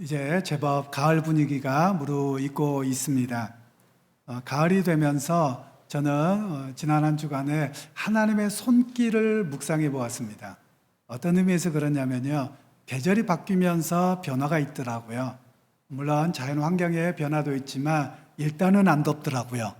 이제 제법 가을 분위기가 무르익고 있습니다. 가을이 되면서 저는 지난 한 주간에 하나님의 손길을 묵상해 보았습니다. 어떤 의미에서 그러냐면요, 계절이 바뀌면서 변화가 있더라고요. 물론 자연 환경에 변화도 있지만 일단은 안 덥더라고요.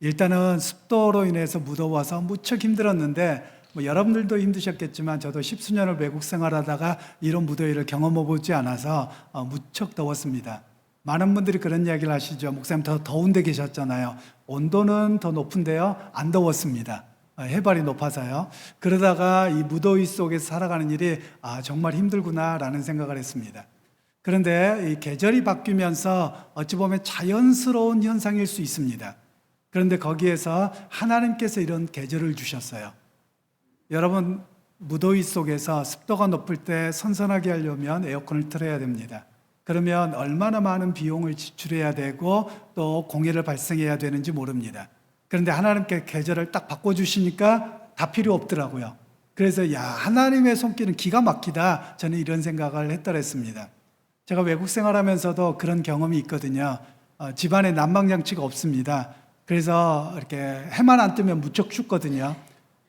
일단은 습도로 인해서 무더워서 무척 힘들었는데, 여러분들도 힘드셨겠지만 저도 십수년을 외국 생활하다가 이런 무더위를 경험해 보지 않아서 무척 더웠습니다. 많은 분들이 그런 이야기를 하시죠. 목사님 더 더운 데 계셨잖아요. 온도는 더 높은데요, 안 더웠습니다. 해발이 높아서요. 그러다가 이 무더위 속에서 살아가는 일이 정말 힘들구나라는 생각을 했습니다. 그런데 이 계절이 바뀌면서 어찌 보면 자연스러운 현상일 수 있습니다. 그런데 거기에서 하나님께서 이런 계절을 주셨어요. 여러분, 무더위 속에서 습도가 높을 때 선선하게 하려면 에어컨을 틀어야 됩니다. 그러면 얼마나 많은 비용을 지출해야 되고 또 공해를 발생해야 되는지 모릅니다. 그런데 하나님께 계절을 딱 바꿔주시니까 다 필요 없더라고요. 그래서 하나님의 손길은 기가 막히다, 저는 이런 생각을 했더랬습니다. 제가 외국 생활하면서도 그런 경험이 있거든요. 집안에 난방장치가 없습니다. 그래서 이렇게 해만 안 뜨면 무척 춥거든요.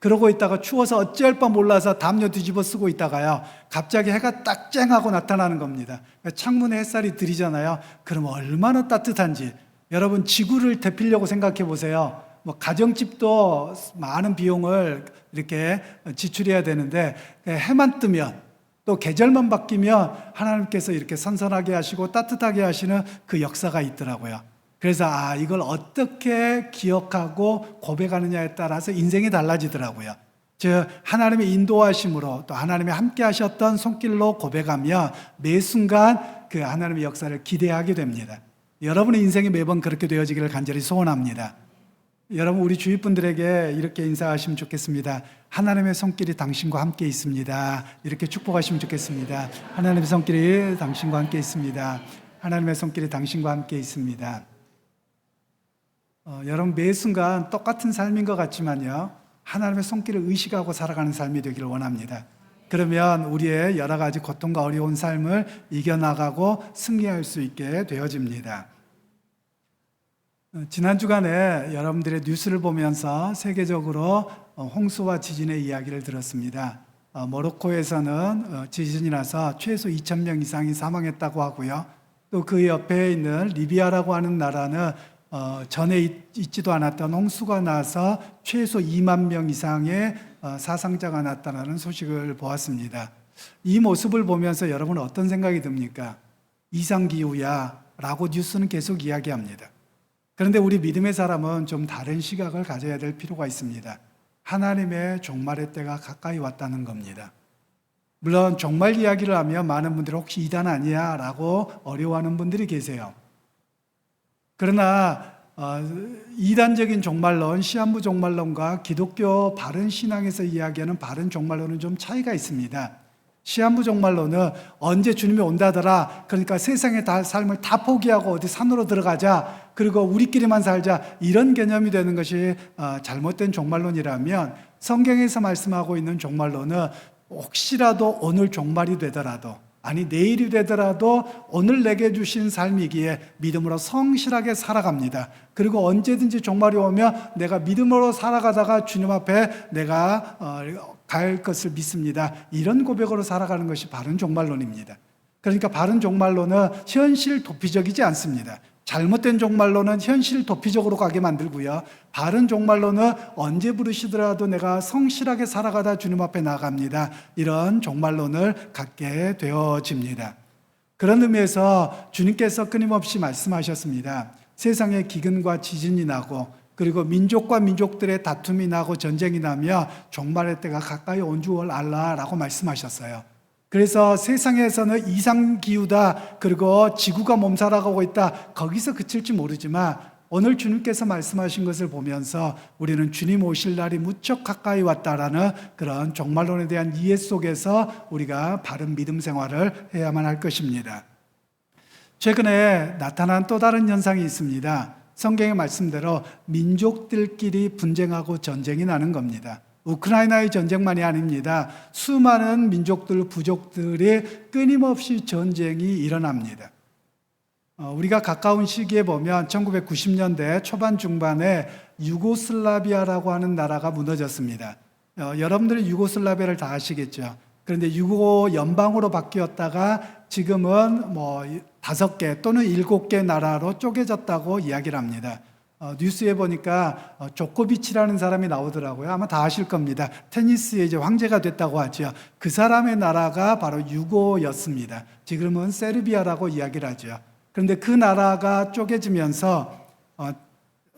그러고 있다가 추워서 어찌할 바 몰라서 담요 뒤집어 쓰고 있다가요, 갑자기 해가 딱 쨍하고 나타나는 겁니다. 창문에 햇살이 들이잖아요. 그럼 얼마나 따뜻한지. 여러분, 지구를 데피려고 생각해 보세요. 가정집도 많은 비용을 이렇게 지출해야 되는데, 해만 뜨면 또 계절만 바뀌면 하나님께서 이렇게 선선하게 하시고 따뜻하게 하시는 그 역사가 있더라고요. 그래서 이걸 어떻게 기억하고 고백하느냐에 따라서 인생이 달라지더라고요. 즉, 하나님의 인도하심으로 또 하나님의 함께 하셨던 손길로 고백하며 매 순간 그 하나님의 역사를 기대하게 됩니다. 여러분의 인생이 매번 그렇게 되어지기를 간절히 소원합니다. 여러분, 우리 주위 분들에게 이렇게 인사하시면 좋겠습니다. 하나님의 손길이 당신과 함께 있습니다. 이렇게 축복하시면 좋겠습니다. 하나님의 손길이 당신과 함께 있습니다. 하나님의 손길이 당신과 함께 있습니다. 여러분, 매 순간 똑같은 삶인 것 같지만요, 하나님의 손길을 의식하고 살아가는 삶이 되기를 원합니다. 그러면 우리의 여러 가지 고통과 어려운 삶을 이겨나가고 승리할 수 있게 되어집니다. 지난 주간에 여러분들의 뉴스를 보면서 세계적으로 홍수와 지진의 이야기를 들었습니다. 모로코에서는 지진이 나서 최소 2,000명 이상이 사망했다고 하고요. 또 그 옆에 있는 리비아라고 하는 나라는 전에 있지도 않았던 홍수가 나서 최소 2만 명 이상의 사상자가 나타나는 소식을 보았습니다. 이 모습을 보면서 여러분은 어떤 생각이 듭니까? 이상기후야 라고 뉴스는 계속 이야기합니다. 그런데 우리 믿음의 사람은 좀 다른 시각을 가져야 될 필요가 있습니다. 하나님의 종말의 때가 가까이 왔다는 겁니다. 물론 종말 이야기를 하면 많은 분들이 혹시 이단 아니야? 라고 어려워하는 분들이 계세요. 그러나 이단적인 종말론, 시한부 종말론과 기독교 바른 신앙에서 이야기하는 바른 종말론은 좀 차이가 있습니다. 시한부 종말론은 언제 주님이 온다더라, 그러니까 세상의 삶을 다 포기하고 어디 산으로 들어가자, 그리고 우리끼리만 살자, 이런 개념이 되는 것이 잘못된 종말론이라면, 성경에서 말씀하고 있는 종말론은 혹시라도 오늘 종말이 되더라도, 아니 내일이 되더라도 오늘 내게 주신 삶이기에 믿음으로 성실하게 살아갑니다. 그리고 언제든지 종말이 오면 내가 믿음으로 살아가다가 주님 앞에 내가 갈 것을 믿습니다. 이런 고백으로 살아가는 것이 바른 종말론입니다. 그러니까 바른 종말론은 현실 도피적이지 않습니다. 잘못된 종말론은 현실 도피적으로 가게 만들고요, 바른 종말론은 언제 부르시더라도 내가 성실하게 살아가다 주님 앞에 나갑니다. 이런 종말론을 갖게 되어집니다. 그런 의미에서 주님께서 끊임없이 말씀하셨습니다. 세상에 기근과 지진이 나고, 그리고 민족과 민족들의 다툼이 나고 전쟁이 나며 종말의 때가 가까이 온 줄 알라라고 말씀하셨어요. 그래서 세상에서는 이상기후다, 그리고 지구가 몸살아가고 있다, 거기서 그칠지 모르지만 오늘 주님께서 말씀하신 것을 보면서 우리는 주님 오실 날이 무척 가까이 왔다라는 그런 종말론에 대한 이해 속에서 우리가 바른 믿음 생활을 해야만 할 것입니다. 최근에 나타난 또 다른 현상이 있습니다. 성경의 말씀대로 민족들끼리 분쟁하고 전쟁이 나는 겁니다. 우크라이나의 전쟁만이 아닙니다. 수많은 민족들, 부족들이 끊임없이 전쟁이 일어납니다. 우리가 가까운 시기에 보면 1990년대 초반 중반에 유고슬라비아라고 하는 나라가 무너졌습니다. 여러분들이 유고슬라비아를 다 아시겠죠. 그런데 유고 연방으로 바뀌었다가 지금은 뭐 5개 또는 7개 나라로 쪼개졌다고 이야기를 합니다. 뉴스에 보니까 조코비치라는 사람이 나오더라고요. 아마 다 아실 겁니다. 테니스의 이제 황제가 됐다고 하죠. 그 사람의 나라가 바로 유고였습니다. 지금은 세르비아라고 이야기를 하죠. 그런데 그 나라가 쪼개지면서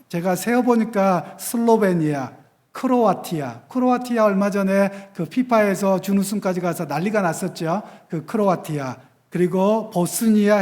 제가 세어보니까 슬로베니아, 크로아티아 얼마 전에 그 피파에서 준우승까지 가서 난리가 났었죠. 그 크로아티아, 그리고 보스니아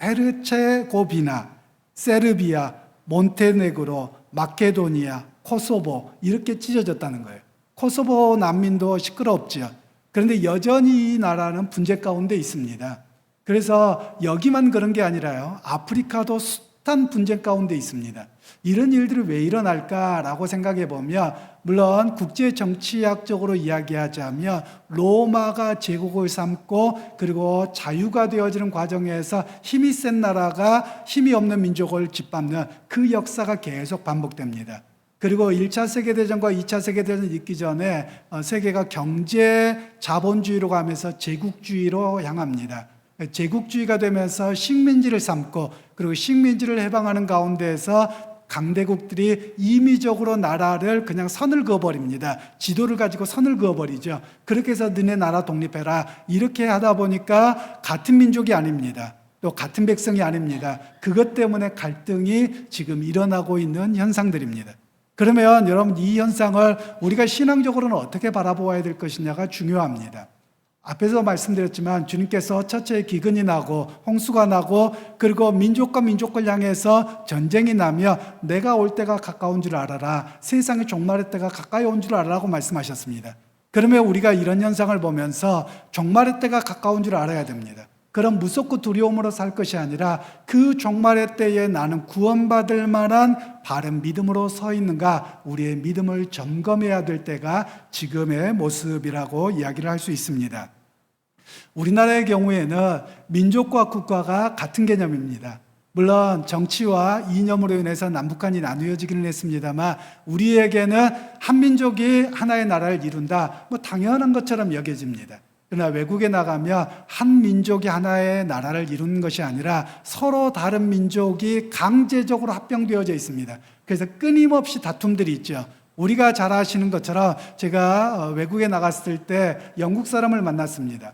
헤르체고비나, 세르비아, 몬테네그로, 마케도니아, 코소보 이렇게 찢어졌다는 거예요. 코소보 난민도 시끄럽죠. 그런데 여전히 이 나라는 분쟁 가운데 있습니다. 그래서 여기만 그런 게 아니라요. 아프리카도 숱한 분쟁 가운데 있습니다. 이런 일들이 왜 일어날까라고 생각해 보면 물론 국제 정치학적으로 이야기하자면 로마가 제국을 삼고 그리고 자유가 되어지는 과정에서 힘이 센 나라가 힘이 없는 민족을 짓밟는 그 역사가 계속 반복됩니다. 그리고 1차 세계대전과 2차 세계대전 있기 전에 세계가 경제 자본주의로 가면서 제국주의로 향합니다. 제국주의가 되면서 식민지를 삼고 그리고 식민지를 해방하는 가운데에서 강대국들이 임의적으로 나라를 그냥 선을 그어버립니다. 지도를 가지고 선을 그어버리죠. 그렇게 해서 너네 나라 독립해라. 이렇게 하다 보니까 같은 민족이 아닙니다. 또 같은 백성이 아닙니다. 그것 때문에 갈등이 지금 일어나고 있는 현상들입니다. 그러면 여러분 이 현상을 우리가 신앙적으로는 어떻게 바라보아야 될 것이냐가 중요합니다. 앞에서 말씀드렸지만 주님께서 첫째 기근이 나고 홍수가 나고 그리고 민족과 민족을 향해서 전쟁이 나며 내가 올 때가 가까운 줄 알아라. 세상의 종말의 때가 가까이 온 줄 알아라고 말씀하셨습니다. 그러면 우리가 이런 현상을 보면서 종말의 때가 가까운 줄 알아야 됩니다. 그럼 무섭고 두려움으로 살 것이 아니라 그 종말의 때에 나는 구원받을 만한 바른 믿음으로 서 있는가 우리의 믿음을 점검해야 될 때가 지금의 모습이라고 이야기를 할 수 있습니다. 우리나라의 경우에는 민족과 국가가 같은 개념입니다. 물론 정치와 이념으로 인해서 남북한이 나누어지기는 했습니다만 우리에게는 한 민족이 하나의 나라를 이룬다 뭐 당연한 것처럼 여겨집니다. 그러나 외국에 나가면 한 민족이 하나의 나라를 이루는 것이 아니라 서로 다른 민족이 강제적으로 합병되어져 있습니다. 그래서 끊임없이 다툼들이 있죠. 우리가 잘 아시는 것처럼 제가 외국에 나갔을 때 영국 사람을 만났습니다.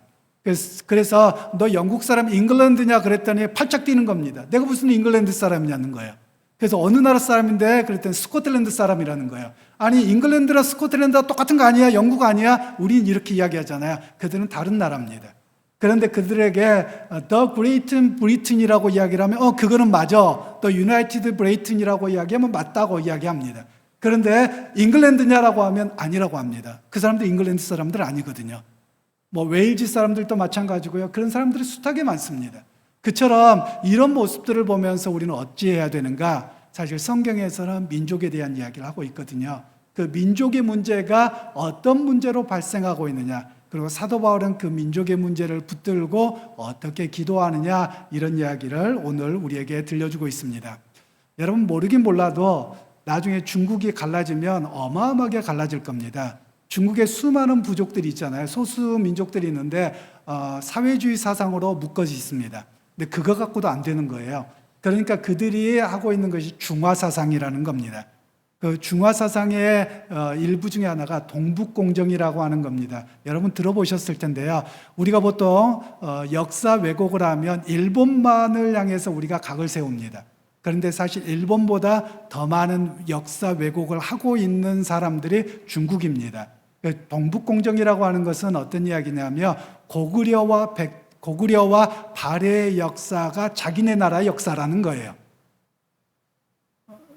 그래서 너 영국 사람 잉글랜드냐 그랬더니 팔짝 뛰는 겁니다. 내가 무슨 잉글랜드 사람이냐는 거예요. 그래서 어느 나라 사람인데 그랬더니 스코틀랜드 사람이라는 거예요. 아니 잉글랜드랑 스코틀랜드가 똑같은 거 아니야? 영국 아니야? 우린 이렇게 이야기하잖아요. 그들은 다른 나라입니다. 그런데 그들에게 The Great Britain이라고 이야기를 하면 그거는 맞아. The United Britain이라고 이야기하면 맞다고 이야기합니다. 그런데 잉글랜드냐라고 하면 아니라고 합니다. 그 사람들 잉글랜드 사람들 아니거든요. 뭐 웨일즈 사람들도 마찬가지고요. 그런 사람들이 숱하게 많습니다. 그처럼 이런 모습들을 보면서 우리는 어찌해야 되는가? 사실 성경에서는 민족에 대한 이야기를 하고 있거든요. 그 민족의 문제가 어떤 문제로 발생하고 있느냐, 그리고 사도 바울은 그 민족의 문제를 붙들고 어떻게 기도하느냐, 이런 이야기를 오늘 우리에게 들려주고 있습니다. 여러분 모르긴 몰라도 나중에 중국이 갈라지면 어마어마하게 갈라질 겁니다. 중국에 수많은 부족들이 있잖아요. 소수 민족들이 있는데 사회주의 사상으로 묶어져 있습니다. 근데 그거 갖고도 안 되는 거예요. 그러니까 그들이 하고 있는 것이 중화사상이라는 겁니다. 그 중화사상의 일부 중에 하나가 동북공정이라고 하는 겁니다. 여러분 들어보셨을 텐데요. 우리가 보통 역사 왜곡을 하면 일본만을 향해서 우리가 각을 세웁니다. 그런데 사실 일본보다 더 많은 역사 왜곡을 하고 있는 사람들이 중국입니다. 동북공정이라고 하는 것은 어떤 이야기냐면 고구려와 발해의 역사가 자기네 나라의 역사라는 거예요.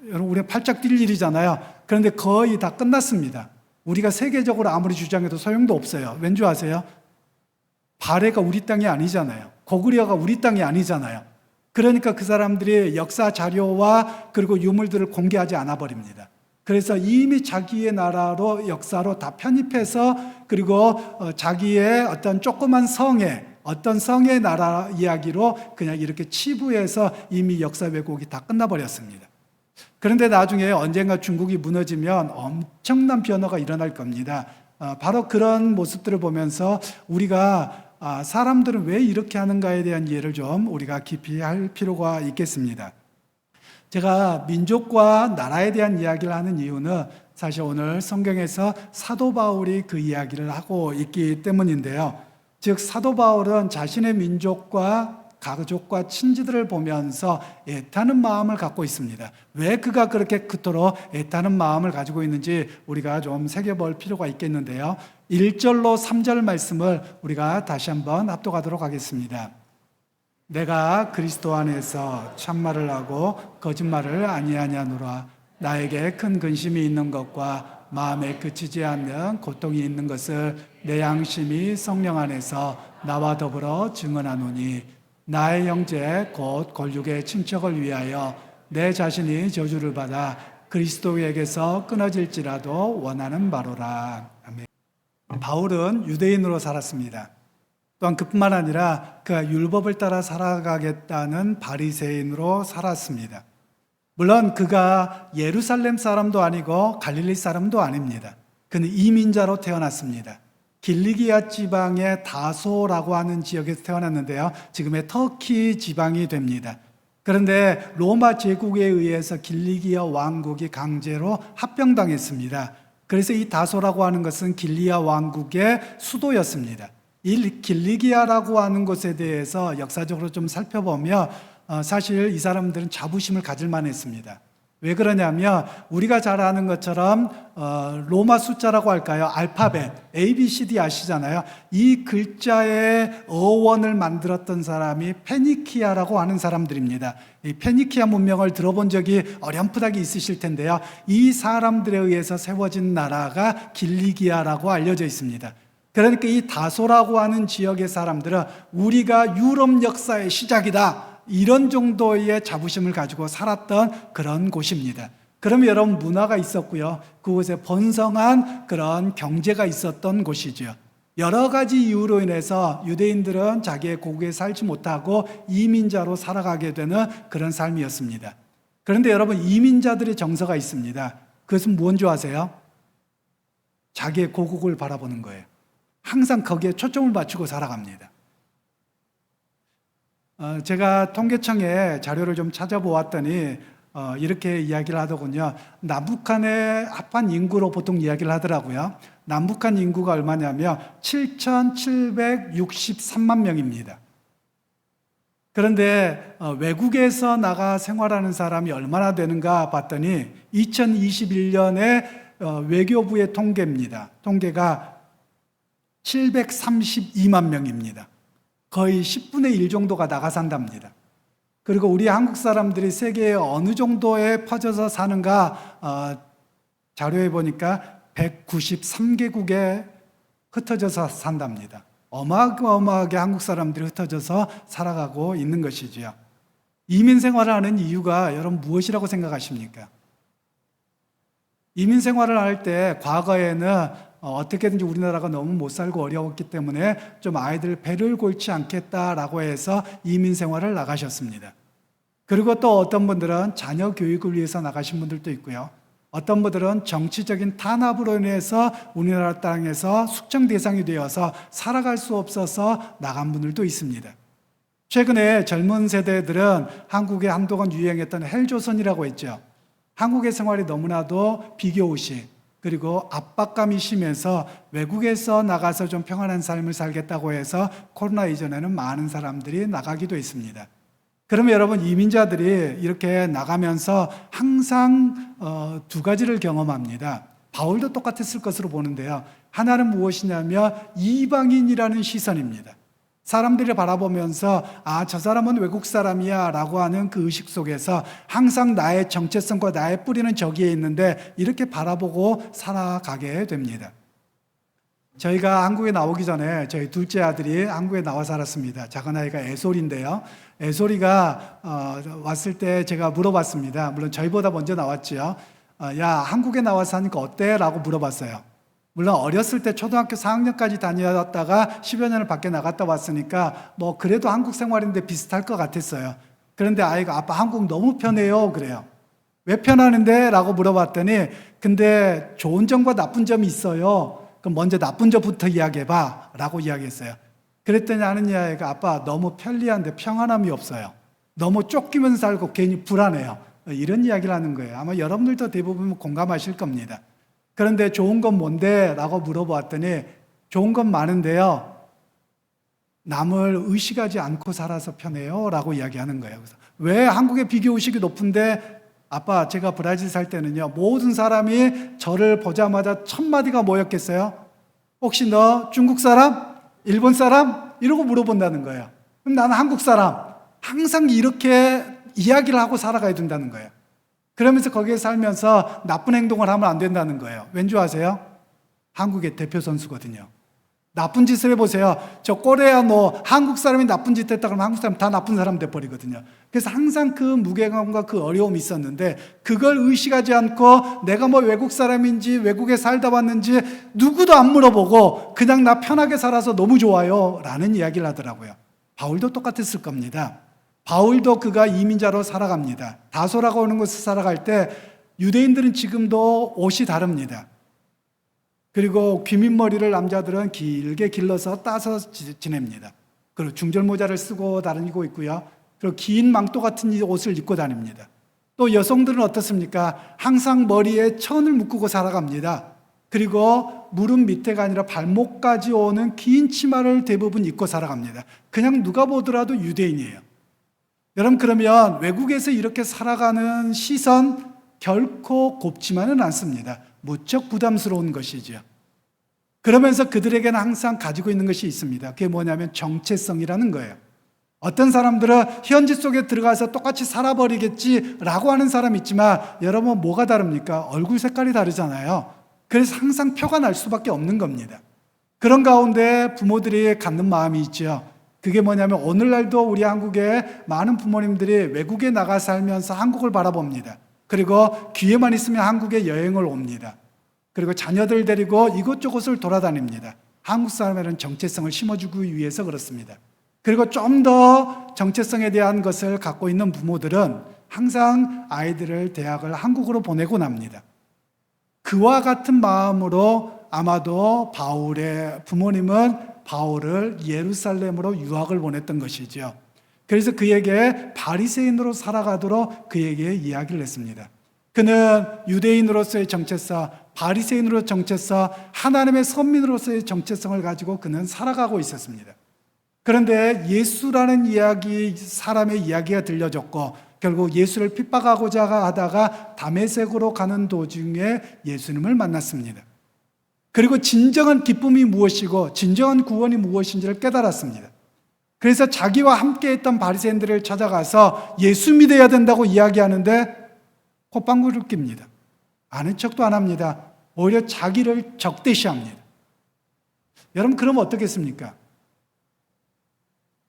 여러분 우리가 팔짝 뛸 일이잖아요. 그런데 거의 다 끝났습니다. 우리가 세계적으로 아무리 주장해도 소용도 없어요. 왠 줄 아세요? 발해가 우리 땅이 아니잖아요. 고구려가 우리 땅이 아니잖아요. 그러니까 그 사람들이 역사 자료와 그리고 유물들을 공개하지 않아 버립니다. 그래서 이미 자기의 나라로 역사로 다 편입해서 그리고 자기의 어떤 조그만 성에 어떤 성의 나라 이야기로 그냥 이렇게 치부해서 이미 역사 왜곡이 다 끝나버렸습니다. 그런데 나중에 언젠가 중국이 무너지면 엄청난 변화가 일어날 겁니다. 바로 그런 모습들을 보면서 우리가 사람들은 왜 이렇게 하는가에 대한 이해를 좀 우리가 깊이 할 필요가 있겠습니다. 제가 민족과 나라에 대한 이야기를 하는 이유는 사실 오늘 성경에서 사도 바울이 그 이야기를 하고 있기 때문인데요. 즉 사도 바울은 자신의 민족과 가족과 친지들을 보면서 애타는 마음을 갖고 있습니다. 왜 그가 그렇게 그토록 애타는 마음을 가지고 있는지 우리가 좀 새겨볼 필요가 있겠는데요. 1절로 3절 말씀을 우리가 다시 한번 합독하도록 하겠습니다. 내가 그리스도 안에서 참말을 하고 거짓말을 아니하냐노라. 나에게 큰 근심이 있는 것과 마음에 그치지 않는 고통이 있는 것을 내 양심이 성령 안에서 나와 더불어 증언하노니 나의 형제 곧 권력의 친척을 위하여 내 자신이 저주를 받아 그리스도에게서 끊어질지라도 원하는 바로라. 아멘. 바울은 유대인으로 살았습니다. 또한 그뿐만 아니라 그가 율법을 따라 살아가겠다는 바리새인으로 살았습니다. 물론 그가 예루살렘 사람도 아니고 갈릴리 사람도 아닙니다. 그는 이민자로 태어났습니다. 길리기아 지방의 다소라고 하는 지역에서 태어났는데요. 지금의 터키 지방이 됩니다. 그런데 로마 제국에 의해서 길리기아 왕국이 강제로 합병당했습니다. 그래서 이 다소라고 하는 것은 길리아 왕국의 수도였습니다. 이 길리기아라고 하는 곳에 대해서 역사적으로 좀 살펴보면 사실 이 사람들은 자부심을 가질 만했습니다. 왜 그러냐면 우리가 잘 아는 것처럼 로마 숫자라고 할까요? 알파벳, A, B, C, D 아시잖아요. 이 글자의 어원을 만들었던 사람이 페니키아라고 하는 사람들입니다. 이 페니키아 문명을 들어본 적이 어렴풋하게 있으실 텐데요. 이 사람들에 의해서 세워진 나라가 길리기아라고 알려져 있습니다. 그러니까 이 다소라고 하는 지역의 사람들은 우리가 유럽 역사의 시작이다, 이런 정도의 자부심을 가지고 살았던 그런 곳입니다. 그러면 여러분 문화가 있었고요. 그곳에 번성한 그런 경제가 있었던 곳이죠. 여러 가지 이유로 인해서 유대인들은 자기의 고국에 살지 못하고 이민자로 살아가게 되는 그런 삶이었습니다. 그런데 여러분 이민자들의 정서가 있습니다. 그것은 뭔 줄 아세요? 자기의 고국을 바라보는 거예요. 항상 거기에 초점을 맞추고 살아갑니다. 제가 통계청에 자료를 좀 찾아보았더니 이렇게 이야기를 하더군요. 남북한의 합한 인구로 보통 이야기를 하더라고요. 남북한 인구가 얼마냐면 7,763만 명입니다. 그런데 외국에서 나가 생활하는 사람이 얼마나 되는가 봤더니 2021년에 외교부의 통계입니다. 통계가 732만 명입니다. 거의 10분의 1 정도가 나가 산답니다. 그리고 우리 한국 사람들이 세계에 어느 정도에 퍼져서 사는가 자료에 보니까 193개국에 흩어져서 산답니다. 어마어마하게 한국 사람들이 흩어져서 살아가고 있는 것이지요. 이민 생활을 하는 이유가 여러분 무엇이라고 생각하십니까? 이민 생활을 할 때 과거에는 어떻게든지 우리나라가 너무 못 살고 어려웠기 때문에 좀 아이들 배를 골지 않겠다라고 해서 이민 생활을 나가셨습니다. 그리고 또 어떤 분들은 자녀 교육을 위해서 나가신 분들도 있고요. 어떤 분들은 정치적인 탄압으로 인해서 우리나라 땅에서 숙청 대상이 되어서 살아갈 수 없어서 나간 분들도 있습니다. 최근에 젊은 세대들은 한국에 한동안 유행했던 헬조선이라고 했죠. 한국의 생활이 너무나도 비교의식 그리고 압박감이 심해서 외국에서 나가서 좀 평안한 삶을 살겠다고 해서 코로나 이전에는 많은 사람들이 나가기도 했습니다. 그러면 여러분 이민자들이 이렇게 나가면서 항상 두 가지를 경험합니다. 바울도 똑같았을 것으로 보는데요. 하나는 무엇이냐면 이방인이라는 시선입니다. 사람들이 바라보면서 저 사람은 외국 사람이야 라고 하는 그 의식 속에서 항상 나의 정체성과 나의 뿌리는 저기에 있는데 이렇게 바라보고 살아가게 됩니다. 저희가 한국에 나오기 전에 저희 둘째 아들이 한국에 나와 살았습니다. 작은 아이가 애솔인데요. 애솔이가 왔을 때 제가 물어봤습니다. 물론 저희보다 먼저 나왔죠. 야, 한국에 나와서 사니까 어때? 라고 물어봤어요. 물론 어렸을 때 초등학교 4학년까지 다녔다가 10여 년을 밖에 나갔다 왔으니까 뭐 그래도 한국 생활인데 비슷할 것 같았어요. 그런데 아이가 아빠 한국 너무 편해요 그래요. 왜 편하는데? 라고 물어봤더니 근데 좋은 점과 나쁜 점이 있어요. 그럼 먼저 나쁜 점부터 이야기해봐 라고 이야기했어요. 그랬더니 하는 이야기가 아빠 너무 편리한데 평안함이 없어요. 너무 쫓기면서 살고 괜히 불안해요. 이런 이야기를 하는 거예요. 아마 여러분들도 대부분 공감하실 겁니다. 그런데 좋은 건 뭔데? 라고 물어보았더니 좋은 건 많은데요. 남을 의식하지 않고 살아서 편해요. 라고 이야기하는 거예요. 그래서 왜 한국의 비교의식이 높은데 아빠 제가 브라질 살 때는요. 모든 사람이 저를 보자마자 첫 마디가 뭐였겠어요? 혹시 너 중국 사람? 일본 사람? 이러고 물어본다는 거예요. 그럼 나는 한국 사람. 항상 이렇게 이야기를 하고 살아가야 된다는 거예요. 그러면서 거기에 살면서 나쁜 행동을 하면 안 된다는 거예요. 왠지 아세요? 한국의 대표 선수거든요. 나쁜 짓을 해보세요. 저 코레아노 한국 사람이 나쁜 짓 했다 그러면 한국 사람 다 나쁜 사람 돼버리거든요. 그래서 항상 그 무게감과 그 어려움이 있었는데 그걸 의식하지 않고 내가 뭐 외국 사람인지 외국에 살다 왔는지 누구도 안 물어보고 그냥 나 편하게 살아서 너무 좋아요 라는 이야기를 하더라고요. 바울도 똑같았을 겁니다. 바울도 그가 이민자로 살아갑니다. 다소라고 하는 곳에 살아갈 때 유대인들은 지금도 옷이 다릅니다. 그리고 귀밑머리를 남자들은 길게 길러서 따서 지냅니다. 그리고 중절모자를 쓰고 다니고 있고요. 그리고 긴 망토 같은 옷을 입고 다닙니다. 또 여성들은 어떻습니까? 항상 머리에 천을 묶고 살아갑니다. 그리고 무릎 밑에가 아니라 발목까지 오는 긴 치마를 대부분 입고 살아갑니다. 그냥 누가 보더라도 유대인이에요. 여러분 그러면 외국에서 이렇게 살아가는 시선 결코 곱지만은 않습니다. 무척 부담스러운 것이죠. 그러면서 그들에게는 항상 가지고 있는 것이 있습니다. 그게 뭐냐면 정체성이라는 거예요. 어떤 사람들은 현지 속에 들어가서 똑같이 살아버리겠지라고 하는 사람이 있지만 여러분 뭐가 다릅니까? 얼굴 색깔이 다르잖아요. 그래서 항상 표가 날 수밖에 없는 겁니다. 그런 가운데 부모들이 갖는 마음이 있죠. 그게 뭐냐면 오늘날도 우리 한국의 많은 부모님들이 외국에 나가 살면서 한국을 바라봅니다. 그리고 기회만 있으면 한국에 여행을 옵니다. 그리고 자녀들 데리고 이곳저곳을 돌아다닙니다. 한국 사람에는 정체성을 심어주기 위해서 그렇습니다. 그리고 좀 더 정체성에 대한 것을 갖고 있는 부모들은 항상 아이들을 대학을 한국으로 보내고 납니다. 그와 같은 마음으로 아마도 바울의 부모님은 바울을 예루살렘으로 유학을 보냈던 것이죠. 그래서 그에게 바리새인으로 살아가도록 그에게 이야기를 했습니다. 그는 유대인으로서의 정체성, 바리새인으로서의 정체성, 하나님의 선민으로서의 정체성을 가지고 그는 살아가고 있었습니다. 그런데 예수라는 이야기, 사람의 이야기가 들려졌고 결국 예수를 핍박하고자 하다가 다메섹으로 가는 도중에 예수님을 만났습니다. 그리고 진정한 기쁨이 무엇이고 진정한 구원이 무엇인지를 깨달았습니다. 그래서 자기와 함께했던 바리새인들을 찾아가서 예수 믿어야 된다고 이야기하는데 콧방구를 낍니다. 아는 척도 안 합니다. 오히려 자기를 적대시합니다. 여러분 그러면 어떻겠습니까?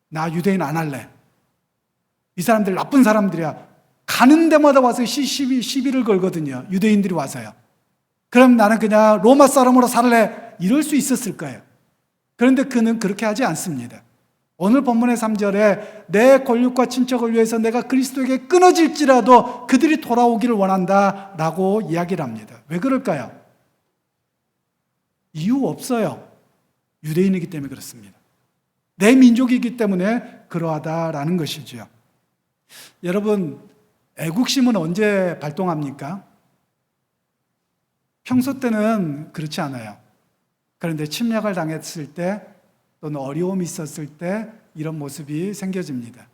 나 유대인 안 할래. 이 사람들 나쁜 사람들이야. 가는 데마다 와서 시비를 걸거든요. 유대인들이 와서요. 그럼 나는 그냥 로마 사람으로 살래. 이럴 수 있었을 거예요. 그런데 그는 그렇게 하지 않습니다. 오늘 본문의 3절에 내 권력과 친척을 위해서 내가 그리스도에게 끊어질지라도 그들이 돌아오기를 원한다 라고 이야기를 합니다. 왜 그럴까요? 이유 없어요. 유대인이기 때문에 그렇습니다. 내 민족이기 때문에 그러하다라는 것이죠. 여러분, 애국심은 언제 발동합니까? 평소 때는 그렇지 않아요. 그런데 침략을 당했을 때 또는 어려움이 있었을 때 이런 모습이 생겨집니다.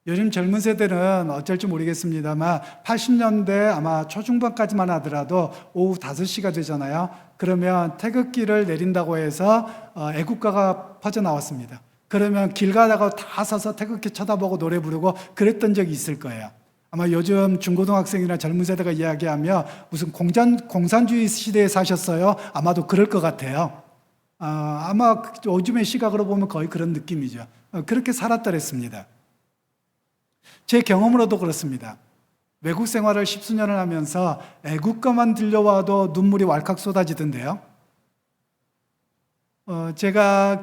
요즘 젊은 세대는 어쩔지 모르겠습니다만 80년대 아마 초중반까지만 하더라도 오후 5시가 되잖아요. 그러면 태극기를 내린다고 해서 애국가가 퍼져나왔습니다. 그러면 길 가다가 다 서서 태극기 쳐다보고 노래 부르고 그랬던 적이 있을 거예요. 아마 요즘 중고등학생이나 젊은 세대가 이야기하면 무슨 공산주의 시대에 사셨어요? 아마도 그럴 것 같아요. 아마 요즘의 시각으로 보면 거의 그런 느낌이죠. 그렇게 살았더랬습니다. 제 경험으로도 그렇습니다. 외국 생활을 10수년을 하면서 애국가만 들려와도 눈물이 왈칵 쏟아지던데요. 제가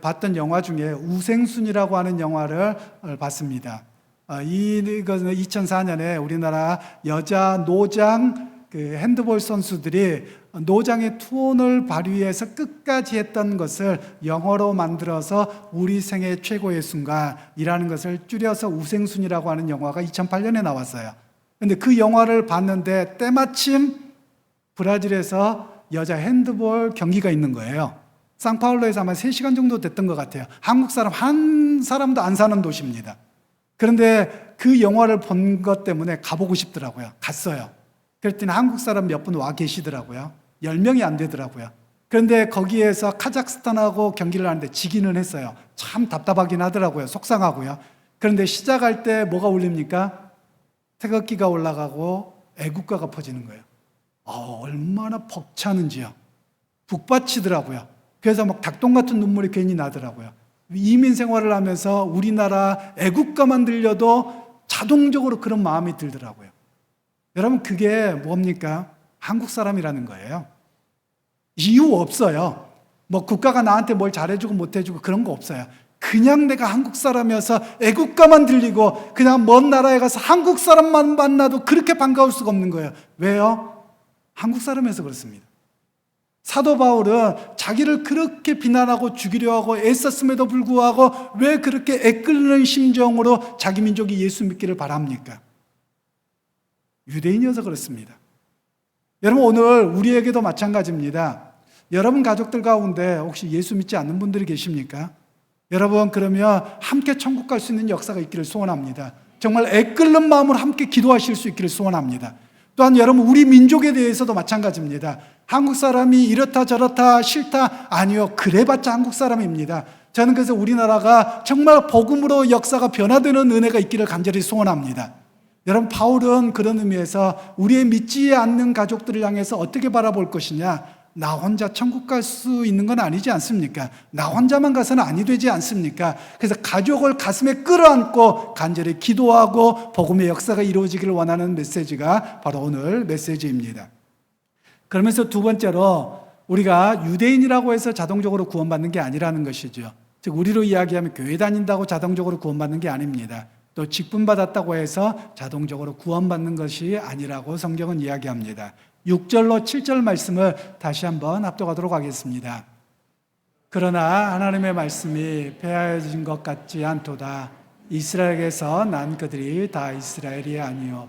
봤던 영화 중에 우생순이라고 하는 영화를 봤습니다. 이것은 2004년에 우리나라 여자 노장 핸드볼 선수들이 노장의 투혼을 발휘해서 끝까지 했던 것을 영어로 만들어서 우리 생애 최고의 순간이라는 것을 줄여서 우생순이라고 하는 영화가 2008년에 나왔어요. 근데 그 영화를 봤는데 때마침 브라질에서 여자 핸드볼 경기가 있는 거예요. 상파울루에서 아마 3시간 정도 됐던 것 같아요. 한국 사람 한 사람도 안 사는 도시입니다. 그런데 그 영화를 본 것 때문에 가보고 싶더라고요. 갔어요. 그랬더니 한국 사람 몇 분 와 계시더라고요. 10명이 안 되더라고요. 그런데 거기에서 카자흐스탄하고 경기를 하는데 지기는 했어요. 참 답답하긴 하더라고요. 속상하고요. 그런데 시작할 때 뭐가 울립니까? 태극기가 올라가고 애국가가 퍼지는 거예요. 얼마나 벅차는지요. 북받치더라고요. 그래서 막 닭똥 같은 눈물이 괜히 나더라고요. 이민 생활을 하면서 우리나라 애국가만 들려도 자동적으로 그런 마음이 들더라고요. 여러분, 그게 뭡니까? 한국 사람이라는 거예요. 이유 없어요. 뭐 국가가 나한테 뭘 잘해주고 못해주고 그런 거 없어요. 그냥 내가 한국 사람이어서 애국가만 들리고 그냥 먼 나라에 가서 한국 사람만 만나도 그렇게 반가울 수가 없는 거예요. 왜요? 한국 사람이어서 그렇습니다. 사도 바울은 자기를 그렇게 비난하고 죽이려 하고 애썼음에도 불구하고 왜 그렇게 애끓는 심정으로 자기 민족이 예수 믿기를 바랍니까? 유대인이어서 그렇습니다. 여러분, 오늘 우리에게도 마찬가지입니다. 여러분 가족들 가운데 혹시 예수 믿지 않는 분들이 계십니까? 여러분, 그러면 함께 천국 갈 수 있는 역사가 있기를 소원합니다. 정말 애끓는 마음으로 함께 기도하실 수 있기를 소원합니다. 또한 여러분, 우리 민족에 대해서도 마찬가지입니다. 한국 사람이 이렇다 저렇다 싫다, 아니요, 그래봤자 한국 사람입니다. 저는 그래서 우리나라가 정말 복음으로 역사가 변화되는 은혜가 있기를 간절히 소원합니다. 여러분, 바울은 그런 의미에서 우리의 믿지 않는 가족들을 향해서 어떻게 바라볼 것이냐, 나 혼자 천국 갈 수 있는 건 아니지 않습니까? 나 혼자만 가서는 아니 되지 않습니까? 그래서 가족을 가슴에 끌어안고 간절히 기도하고 복음의 역사가 이루어지기를 원하는 메시지가 바로 오늘 메시지입니다. 그러면서 두 번째로 우리가 유대인이라고 해서 자동적으로 구원받는 게 아니라는 것이죠. 즉 우리로 이야기하면 교회 다닌다고 자동적으로 구원받는 게 아닙니다. 또 직분받았다고 해서 자동적으로 구원받는 것이 아니라고 성경은 이야기합니다. 6절로 7절 말씀을 다시 한번 합독하도록 하겠습니다. 그러나 하나님의 말씀이 폐하여진 것 같지 않도다. 이스라엘에게서 난 그들이 다 이스라엘이 아니요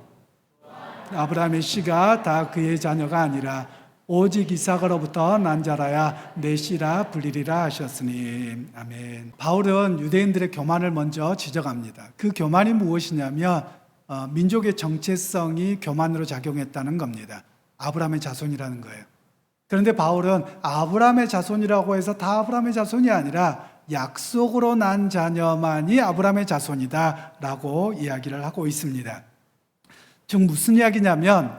아브라함의 씨가 다 그의 자녀가 아니라 오직 이삭으로부터 난 자라야 내 씨라 불리리라 하셨으니. 아멘. 바울은 유대인들의 교만을 먼저 지적합니다. 그 교만이 무엇이냐면 민족의 정체성이 교만으로 작용했다는 겁니다. 아브라함의 자손이라는 거예요. 그런데 바울은 아브라함의 자손이라고 해서 다 아브라함의 자손이 아니라 약속으로 난 자녀만이 아브라함의 자손이다 라고 이야기를 하고 있습니다. 즉 무슨 이야기냐면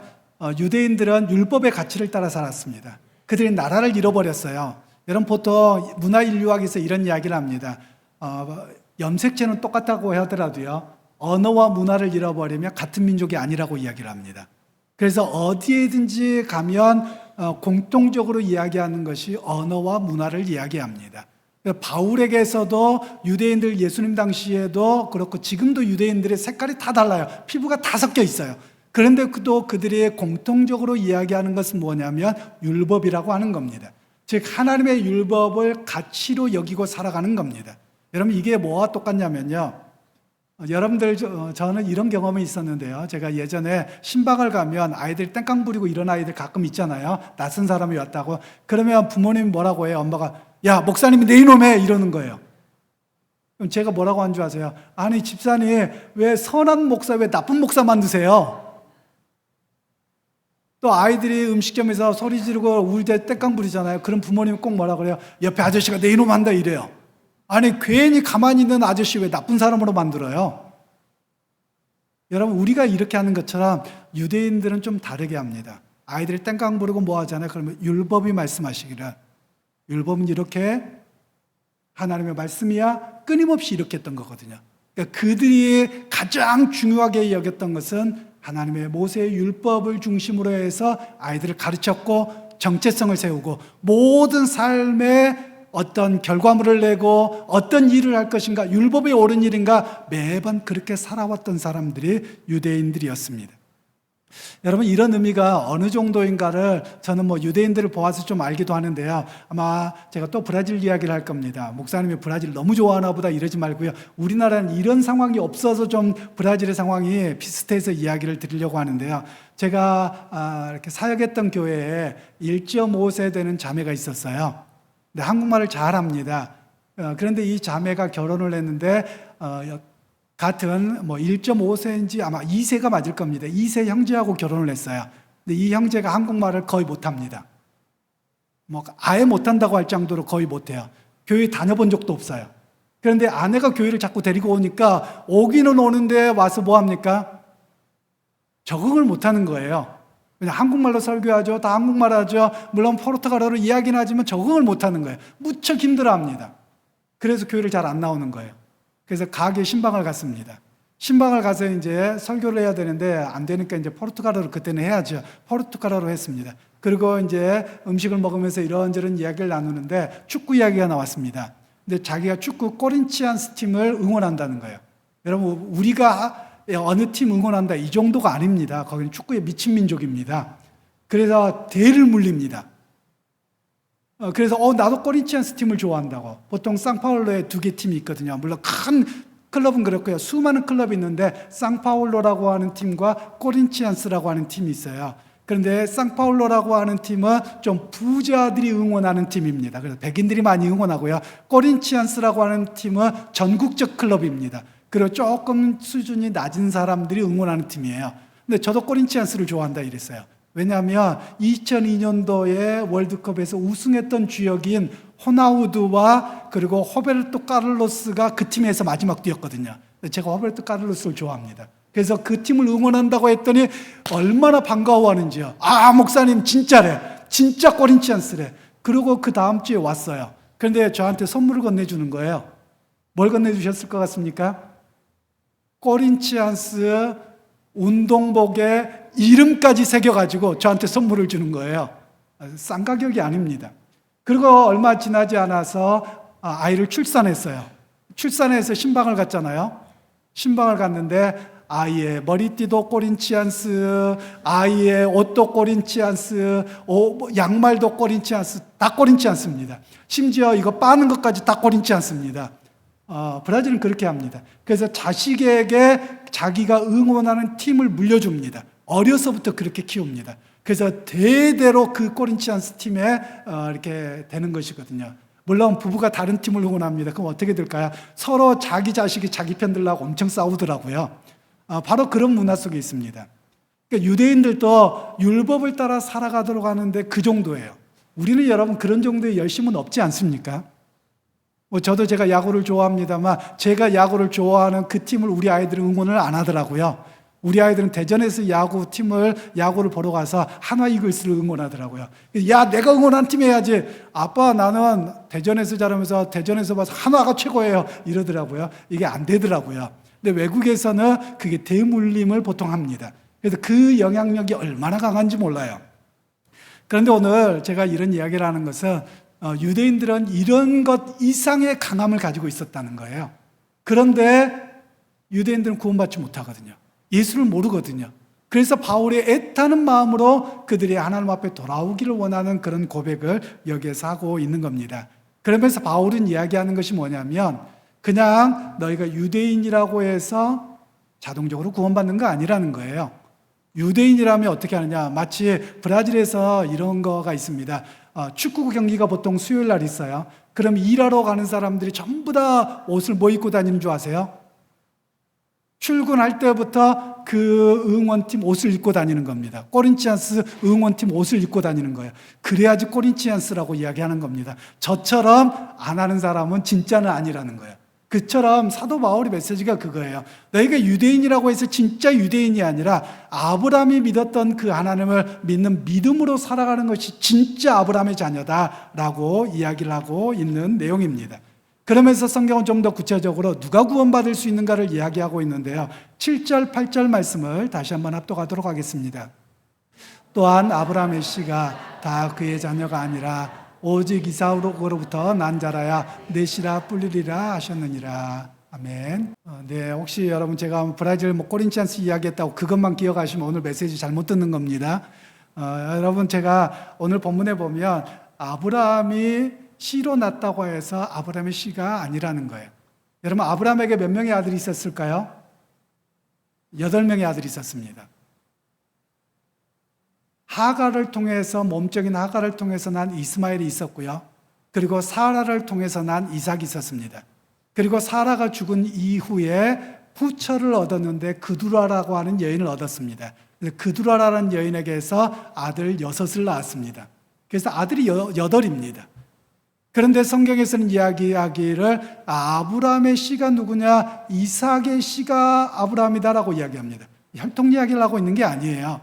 유대인들은 율법의 가치를 따라 살았습니다. 그들이 나라를 잃어버렸어요. 여러분, 보통 문화인류학에서 이런 이야기를 합니다. 염색체는 똑같다고 하더라도요, 언어와 문화를 잃어버리면 같은 민족이 아니라고 이야기를 합니다. 그래서 어디에든지 가면 공통적으로 이야기하는 것이 언어와 문화를 이야기합니다. 바울에게서도 유대인들 예수님 당시에도 그렇고 지금도 유대인들의 색깔이 다 달라요. 피부가 다 섞여 있어요. 그런데 또 그들이 공통적으로 이야기하는 것은 뭐냐면 율법이라고 하는 겁니다. 즉 하나님의 율법을 가치로 여기고 살아가는 겁니다. 여러분, 이게 뭐와 똑같냐면요, 여러분들, 저는 이런 경험이 있었는데요. 제가 예전에 신방을 가면 아이들 땡깡 부리고 이런 아이들 가끔 있잖아요. 낯선 사람이 왔다고. 그러면 부모님이 뭐라고 해요? 엄마가, 야, 목사님이 내 이놈해! 이러는 거예요. 그럼 제가 뭐라고 한 줄 아세요? 아니, 집사님, 왜 선한 목사, 왜 나쁜 목사 만드세요? 또 아이들이 음식점에서 소리 지르고 울 때 땡깡 부리잖아요. 그럼 부모님이 꼭 뭐라 그래요? 옆에 아저씨가 내 이놈 한다 이래요. 아니, 괜히 가만히 있는 아저씨 왜 나쁜 사람으로 만들어요? 여러분, 우리가 이렇게 하는 것처럼 유대인들은 좀 다르게 합니다. 아이들이 땡깡 부르고 뭐 하잖아요. 그러면 율법이 말씀하시기를, 율법은 이렇게 하나님의 말씀이야 끊임없이 이렇게 했던 거거든요. 그러니까 그들이 가장 중요하게 여겼던 것은 하나님의 모세의 율법을 중심으로 해서 아이들을 가르쳤고 정체성을 세우고 모든 삶의 어떤 결과물을 내고 어떤 일을 할 것인가, 율법에 옳은 일인가 매번 그렇게 살아왔던 사람들이 유대인들이었습니다. 여러분, 이런 의미가 어느 정도인가를 저는 유대인들을 보아서 좀 알기도 하는데요. 아마 제가 또 브라질 이야기를 할 겁니다. 목사님이 브라질 너무 좋아하나 보다 이러지 말고요. 우리나라는 이런 상황이 없어서 좀 브라질의 상황이 비슷해서 이야기를 드리려고 하는데요. 제가 이렇게 사역했던 교회에 1.5세 되는 자매가 있었어요. 근데 한국말을 잘합니다. 그런데 이 자매가 결혼을 했는데 같은 1.5세인지 아마 2세가 맞을 겁니다. 2세 형제하고 결혼을 했어요. 근데 이 형제가 한국말을 거의 못합니다. 아예 못한다고 할 정도로 거의 못해요. 교회 다녀본 적도 없어요. 그런데 아내가 교회를 자꾸 데리고 오니까 오기는 오는데 와서 뭐 합니까? 적응을 못하는 거예요. 그냥 한국말로 설교하죠. 다 한국말 하죠. 물론 포르투갈어로 이야기는 하지만 적응을 못하는 거예요. 무척 힘들어합니다. 그래서 교회를 잘 안 나오는 거예요. 그래서 가게 신방을 갔습니다. 신방을 가서 이제 설교를 해야 되는데 안 되니까 이제 포르투갈어로 그때는 해야죠. 포르투갈어로 했습니다. 그리고 이제 음식을 먹으면서 이런저런 이야기를 나누는데 축구 이야기가 나왔습니다. 근데 자기가 축구 코린치안스 팀을 응원한다는 거예요. 여러분, 우리가 어느 팀 응원한다 이 정도가 아닙니다. 거기는 축구에 미친 민족입니다. 그래서 대를 물립니다. 그래서 나도 코린치안스 팀을 좋아한다고. 보통 상파울로에 2개 팀이 있거든요. 물론 큰 클럽은 그렇고요. 수많은 클럽이 있는데 상파울로라고 하는 팀과 코린치안스라고 하는 팀이 있어요. 그런데 상파울로라고 하는 팀은 좀 부자들이 응원하는 팀입니다. 그래서 백인들이 많이 응원하고요. 코린치안스라고 하는 팀은 전국적 클럽입니다. 그리고 조금 수준이 낮은 사람들이 응원하는 팀이에요. 근데 저도 코린치안스를 좋아한다 이랬어요. 왜냐하면 2002년도에 월드컵에서 우승했던 주역인 호나우두와 그리고 호베르토 카를로스가 그 팀에서 마지막 뛰었거든요. 제가 호베르토 카를로스를 좋아합니다. 그래서 그 팀을 응원한다고 했더니 얼마나 반가워하는지요. 목사님 진짜래. 진짜 코린치안스래. 그리고 그 다음 주에 왔어요. 그런데 저한테 선물을 건네주는 거예요. 뭘 건네주셨을 것 같습니까? 코린치안스 운동복에 이름까지 새겨가지고 저한테 선물을 주는 거예요. 싼 가격이 아닙니다. 그리고 얼마 지나지 않아서 아이를 출산했어요. 출산해서 신방을 갔잖아요. 신방을 갔는데 아이의 머리띠도 코린치안스, 아이의 옷도 코린치안스, 양말도 코린치안스, 다 코린치안스입니다. 심지어 이거 빠는 것까지 다 코린치안스입니다. 브라질은 그렇게 합니다. 그래서 자식에게 자기가 응원하는 팀을 물려줍니다. 어려서부터 그렇게 키웁니다. 그래서 대대로 그 코린치안스 팀에 이렇게 되는 것이거든요. 물론 부부가 다른 팀을 응원합니다. 그럼 어떻게 될까요? 서로 자기 자식이 자기 편 들라고 엄청 싸우더라고요. 바로 그런 문화 속에 있습니다. 그러니까 유대인들도 율법을 따라 살아가도록 하는데 그 정도예요. 우리는 여러분 그런 정도의 열심은 없지 않습니까? 저도 제가 야구를 좋아합니다만 제가 야구를 좋아하는 그 팀을 우리 아이들은 응원을 안 하더라고요. 우리 아이들은 대전에서 야구를 보러 가서 한화 이글스를 응원하더라고요. 야, 내가 응원한 팀 해야지. 아빠, 나는 대전에서 자라면서 대전에서 봐서 한화가 최고예요. 이러더라고요. 이게 안 되더라고요. 근데 외국에서는 그게 대물림을 보통 합니다. 그래서 그 영향력이 얼마나 강한지 몰라요. 그런데 오늘 제가 이런 이야기를 하는 것은 유대인들은 이런 것 이상의 강함을 가지고 있었다는 거예요. 그런데 유대인들은 구원받지 못하거든요. 예수를 모르거든요. 그래서 바울의 애타는 마음으로 그들이 하나님 앞에 돌아오기를 원하는 그런 고백을 여기에서 하고 있는 겁니다. 그러면서 바울은 이야기하는 것이 뭐냐면 그냥 너희가 유대인이라고 해서 자동적으로 구원받는 거 아니라는 거예요. 유대인이라면 어떻게 하느냐, 마치 브라질에서 이런 거가 있습니다. 축구 경기가 보통 수요일 날 있어요. 그럼 일하러 가는 사람들이 전부 다 옷을 뭐 입고 다니는 줄 아세요? 출근할 때부터 그 응원팀 옷을 입고 다니는 겁니다. 코린치안스 응원팀 옷을 입고 다니는 거예요. 그래야지 코린치안스라고 이야기하는 겁니다. 저처럼 안 하는 사람은 진짜는 아니라는 거예요. 그처럼 사도 바울의 메시지가 그거예요. 너희가 유대인이라고 해서 진짜 유대인이 아니라 아브라함이 믿었던 그 하나님을 믿는 믿음으로 살아가는 것이 진짜 아브라함의 자녀다라고 이야기를 하고 있는 내용입니다. 그러면서 성경은 좀 더 구체적으로 누가 구원받을 수 있는가를 이야기하고 있는데요. 7절, 8절 말씀을 다시 한번 합독하도록 하겠습니다. 또한 아브라함의 씨가 다 그의 자녀가 아니라 오직 이삭으로부터 난 자라야 내 씨라 뿔리리라 하셨느니라. 아멘. 네, 혹시 여러분 제가 브라질 코린티안스 이야기했다고 그것만 기억하시면 오늘 메시지 잘못 듣는 겁니다. 여러분 제가 오늘 본문에 보면 아브라함이 씨로 났다고 해서 아브라함의 씨가 아니라는 거예요. 여러분 아브라함에게 몇 명의 아들이 있었을까요? 8명의 아들이 있었습니다. 하갈을 통해서 몸적인 하갈을 통해서 난 이스마엘이 있었고요. 그리고 사라를 통해서 난 이삭이 있었습니다. 그리고 사라가 죽은 이후에 후처를 얻었는데 그두라라고 하는 여인을 얻었습니다. 그두라라는 여인에게서 아들 6을 낳았습니다. 그래서 아들이 8입니다. 그런데 성경에서는 이야기하기를 아브라함의 씨가 누구냐? 이삭의 씨가 아브라함이다라고 이야기합니다. 혈통 이야기를 하고 있는 게 아니에요.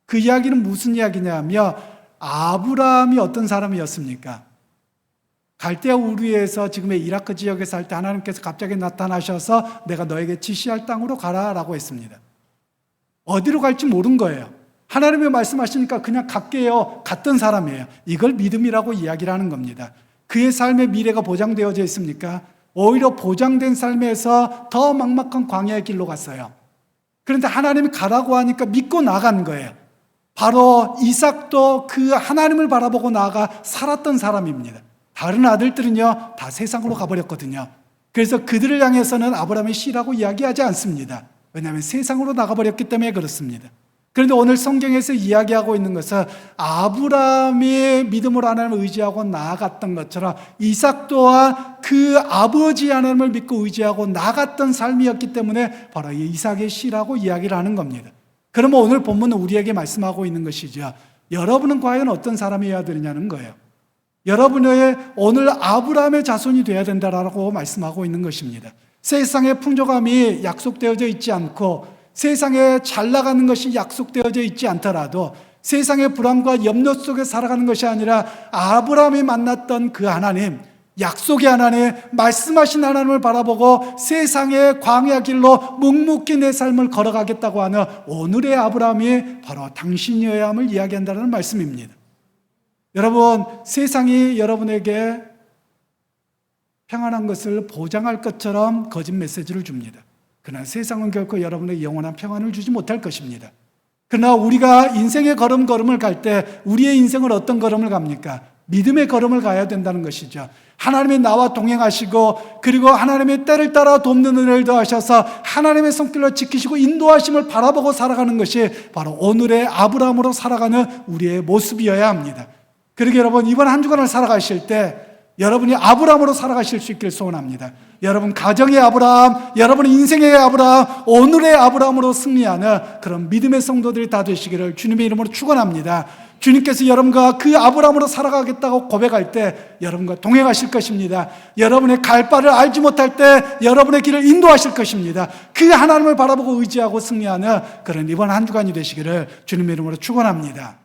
그 이야기는 무슨 이야기냐면 아브라함이 어떤 사람이었습니까? 갈대아 우르에서 지금의 이라크 지역에 살 때 하나님께서 갑자기 나타나셔서 내가 너에게 지시할 땅으로 가라라고 했습니다. 어디로 갈지 모른 거예요. 하나님이 말씀하시니까 그냥 갈게요. 갔던 사람이에요. 이걸 믿음이라고 이야기를 하는 겁니다. 그의 삶의 미래가 보장되어져 있습니까? 오히려 보장된 삶에서 더 막막한 광야의 길로 갔어요. 그런데 하나님이 가라고 하니까 믿고 나간 거예요. 바로 이삭도 그 하나님을 바라보고 나아가 살았던 사람입니다. 다른 아들들은요 다 세상으로 가버렸거든요. 그래서 그들을 향해서는 아브라함의 씨라고 이야기하지 않습니다. 왜냐하면 세상으로 나가버렸기 때문에 그렇습니다. 그런데 오늘 성경에서 이야기하고 있는 것은 아브라함이 믿음으로 하나님을 의지하고 나아갔던 것처럼 이삭 또한 그 아버지 하나님을 믿고 의지하고 나아갔던 삶이었기 때문에 바로 이 이삭의 씨라고 이야기를 하는 겁니다. 그러면 오늘 본문은 우리에게 말씀하고 있는 것이죠. 여러분은 과연 어떤 사람이어야 되느냐는 거예요. 여러분의 오늘 아브라함의 자손이 되어야 된다라고 말씀하고 있는 것입니다. 세상의 풍족함이 약속되어져 있지 않고 세상에 잘 나가는 것이 약속되어져 있지 않더라도 세상의 불안과 염려 속에 살아가는 것이 아니라 아브라함이 만났던 그 하나님, 약속의 하나님, 말씀하신 하나님을 바라보고 세상의 광야 길로 묵묵히 내 삶을 걸어가겠다고 하는 오늘의 아브라함이 바로 당신이어야 함을 이야기한다는 말씀입니다. 여러분, 세상이 여러분에게 평안한 것을 보장할 것처럼 거짓 메시지를 줍니다. 그러나 세상은 결코 여러분에게 영원한 평안을 주지 못할 것입니다. 그러나 우리가 인생의 걸음을 갈 때 우리의 인생을 어떤 걸음을 갑니까? 믿음의 걸음을 가야 된다는 것이죠. 하나님이 나와 동행하시고 그리고 하나님의 때를 따라 돕는 은혜를 더하셔서 하나님의 손길로 지키시고 인도하심을 바라보고 살아가는 것이 바로 오늘의 아브라함으로 살아가는 우리의 모습이어야 합니다. 그러게 여러분, 이번 한 주간을 살아가실 때 여러분이 아브라함으로 살아가실 수 있길 소원합니다. 여러분 가정의 아브라함, 여러분의 인생의 아브라함, 오늘의 아브라함으로 승리하는 그런 믿음의 성도들이 다 되시기를 주님의 이름으로 축원합니다. 주님께서 여러분과 그 아브라함으로 살아가겠다고 고백할 때 여러분과 동행하실 것입니다. 여러분의 갈 바를 알지 못할 때 여러분의 길을 인도하실 것입니다. 그 하나님을 바라보고 의지하고 승리하는 그런 이번 한 주간이 되시기를 주님의 이름으로 축원합니다.